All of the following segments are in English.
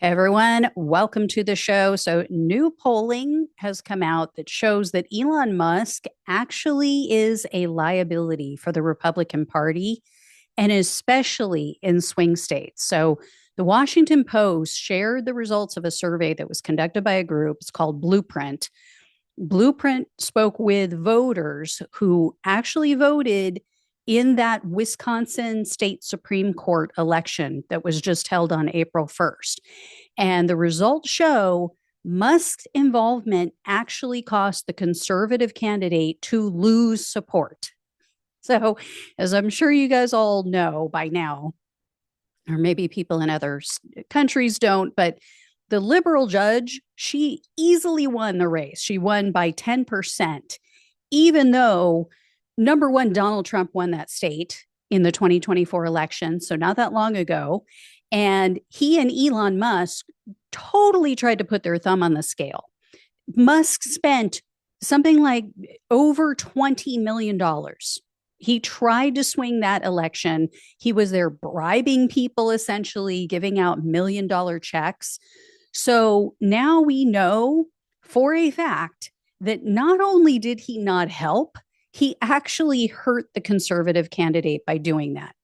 Hey everyone, welcome to the show. So, new polling has come out that shows that Elon Musk actually is a liability for the Republican Party, and especially in swing states. So, the Washington Post shared the results of a survey that was conducted by a group. It's called Blueprint. Blueprint spoke with voters who actually voted in that Wisconsin State Supreme Court election that was just held on April 1st. And the results show Musk's involvement actually cost the conservative candidate to lose support. So, as I'm sure you guys all know by now, or maybe people in other countries don't, but the liberal judge, she easily won the race. She won by 10%, even though number one, Donald Trump won that state in the 2024 election. So, not that long ago. And he and Elon Musk totally tried to put their thumb on the scale. Musk spent something like over $20 million. He tried to swing that election. He was there bribing people, essentially giving out $1 million checks. So now we know for a fact that not only did he not help, he actually hurt the conservative candidate by doing that.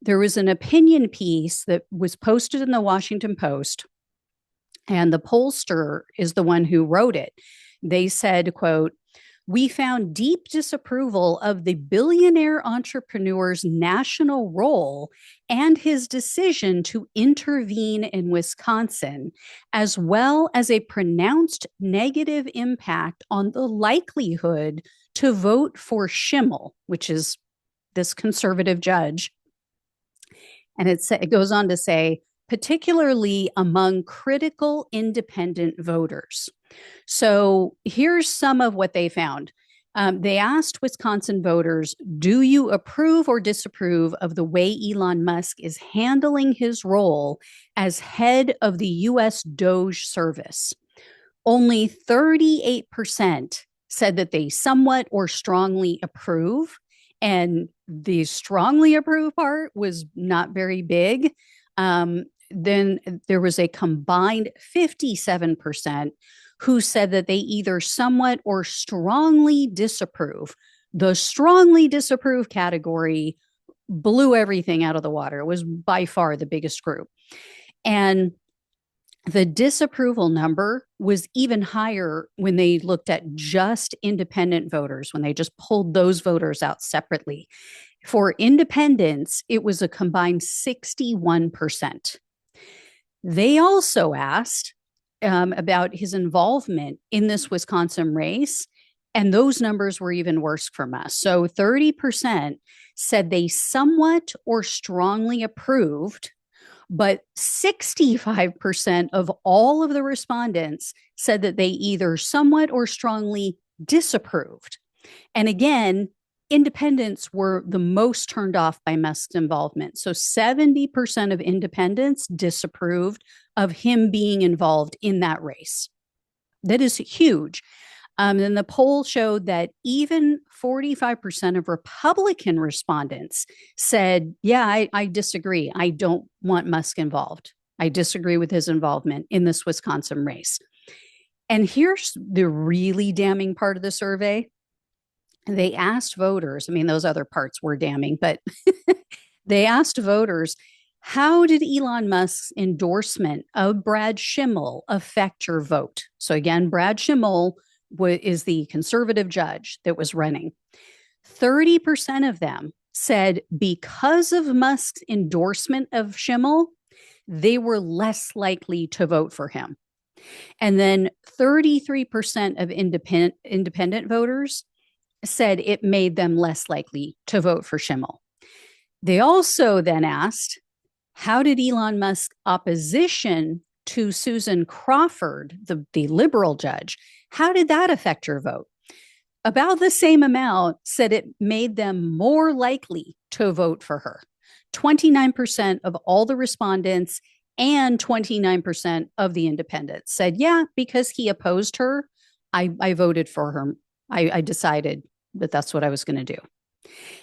There was an opinion piece that was posted in the Washington Post, and the pollster is the one who wrote it. They said, quote, "We found deep disapproval of the billionaire entrepreneur's national role and his decision to intervene in Wisconsin, as well as a pronounced negative impact on the likelihood to vote for Schimmel," which is this conservative judge. And it goes on to say, particularly among critical independent voters. So here's some of what they found. They asked Wisconsin voters, do you approve or disapprove of the way Elon Musk is handling his role as head of the U.S. Doge service? Only 38% said that they somewhat or strongly approve. And the strongly approve part was not very big. Then there was a combined 57% who said that they either somewhat or strongly disapprove. The strongly disapprove category blew everything out of the water. It was by far the biggest group. And the disapproval number was even higher when they looked at just independent voters, when they just pulled those voters out separately. For independents, it was a combined 61%. They also asked about his involvement in this Wisconsin race, and those numbers were even worse from us. So 30% said they somewhat or strongly approved, but 65% of all of the respondents said that they either somewhat or strongly disapproved. And again, independents were the most turned off by Musk's involvement. So 70% of independents disapproved of him being involved in that race. That is huge. And the poll showed that even 45% of Republican respondents said, yeah, I disagree. I don't want Musk involved. I disagree with his involvement in this Wisconsin race. And here's the really damning part of the survey. They asked voters, I mean, those other parts were damning, but they asked voters, how did Elon Musk's endorsement of Brad Schimmel affect your vote? So again, Brad Schimmel is the conservative judge that was running. 30% of them said because of Musk's endorsement of Schimmel, they were less likely to vote for him. And then 33% of independent voters said it made them less likely to vote for Schimmel. They also then asked, how did Elon Musk's opposition to Susan Crawford, the liberal judge, how did that affect your vote? About the same amount said it made them more likely to vote for her. 29% of all the respondents and 29% of the independents said, yeah, because he opposed her, I voted for her. I decided that that's what I was going to do.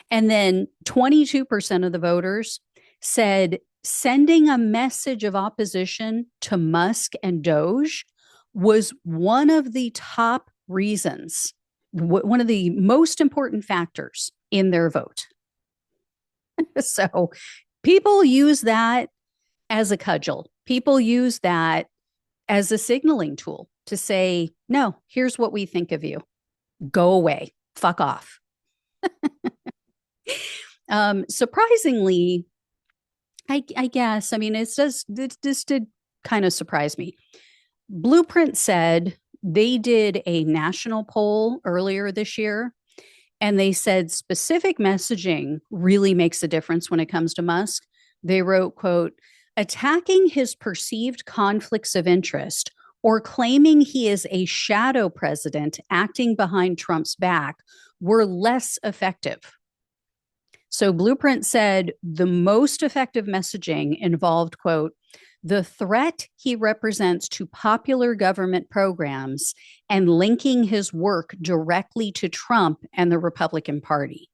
And then 22% of the voters said sending a message of opposition to Musk and Doge was one of the top reasons, one of the most important factors in their vote. So people use that as a cudgel. People use that as a signaling tool to say, no, here's what we think of you. Go away. Fuck off. Surprisingly, I guess, I mean, this did kind of surprise me. Blueprint said they did a national poll earlier this year, and they said specific messaging really makes a difference when it comes to Musk. They wrote, quote, attacking his perceived conflicts of interest or claiming he is a shadow president acting behind Trump's back were less effective. So Blueprint said the most effective messaging involved, quote, the threat he represents to popular government programs and linking his work directly to Trump and the Republican Party.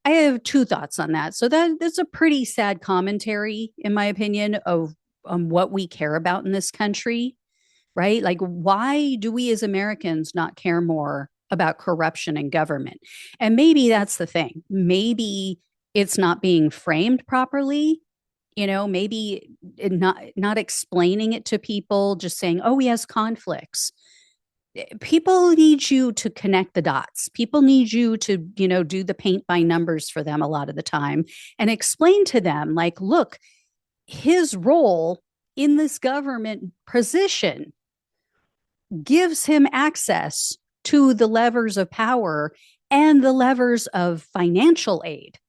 I have two thoughts on that. So that's a pretty sad commentary, in my opinion, of what we care about in this country, right? Like, why do we as Americans not care more about corruption in government? And maybe that's the thing. Maybe it's not being framed properly. Maybe not explaining it to people, just saying, oh, he has conflicts. People need you to connect the dots. People need you to, do the paint by numbers for them a lot of the time and explain to them, like, look, his role in this government position gives him access to the levers of power and the levers of financial aid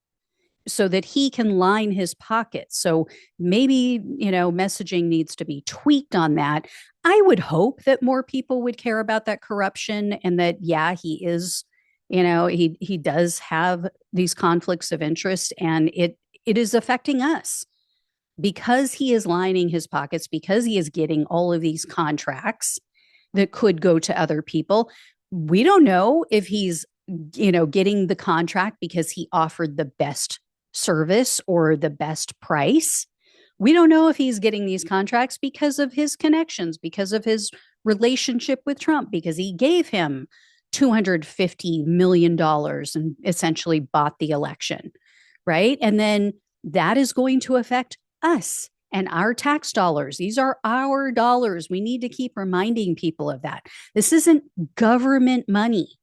so that he can line his pockets. So maybe, messaging needs to be tweaked on that. I would hope that more people would care about that corruption and that, yeah, he is, he does have these conflicts of interest, and it is affecting us because he is lining his pockets, because he is getting all of these contracts that could go to other people. We don't know if he's, getting the contract because he offered the best service or the best price. We don't know if he's getting these contracts because of his connections, because of his relationship with Trump, because he gave him $250 million and essentially bought the election, right? And then that is going to affect us and our tax dollars. These are our dollars. We need to keep reminding people of that. This isn't government money.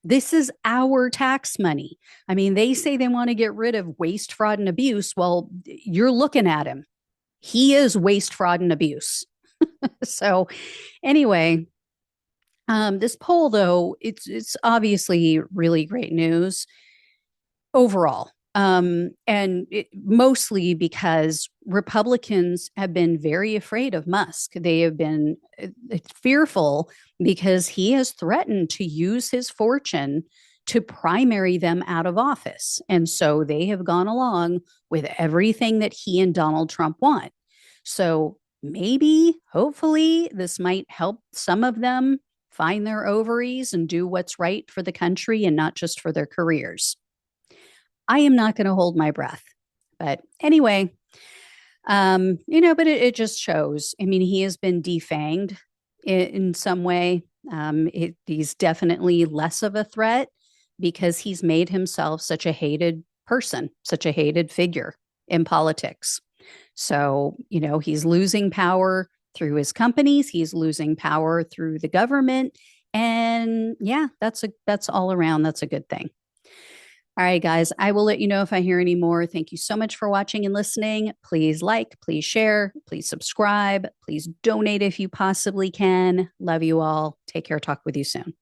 This is our tax money. I mean, they say they want to get rid of waste, fraud, and abuse. Well, you're looking at him. He is waste, fraud, and abuse. So anyway, this poll, though, it's obviously really great news overall. And mostly because Republicans have been very afraid of Musk. They have been fearful because he has threatened to use his fortune to primary them out of office. And so they have gone along with everything that he and Donald Trump want. So maybe, hopefully, this might help some of them find their ovaries and do what's right for the country and not just for their careers. I am not going to hold my breath. But anyway, but it just shows. I mean, he has been defanged in some way. He's definitely less of a threat because he's made himself such a hated person, such a hated figure in politics. So, he's losing power through his companies. He's losing power through the government. And yeah, that's all around. That's a good thing. All right, guys, I will let you know if I hear any more. Thank you so much for watching and listening. Please like, please share, please subscribe, please donate if you possibly can. Love you all. Take care. Talk with you soon.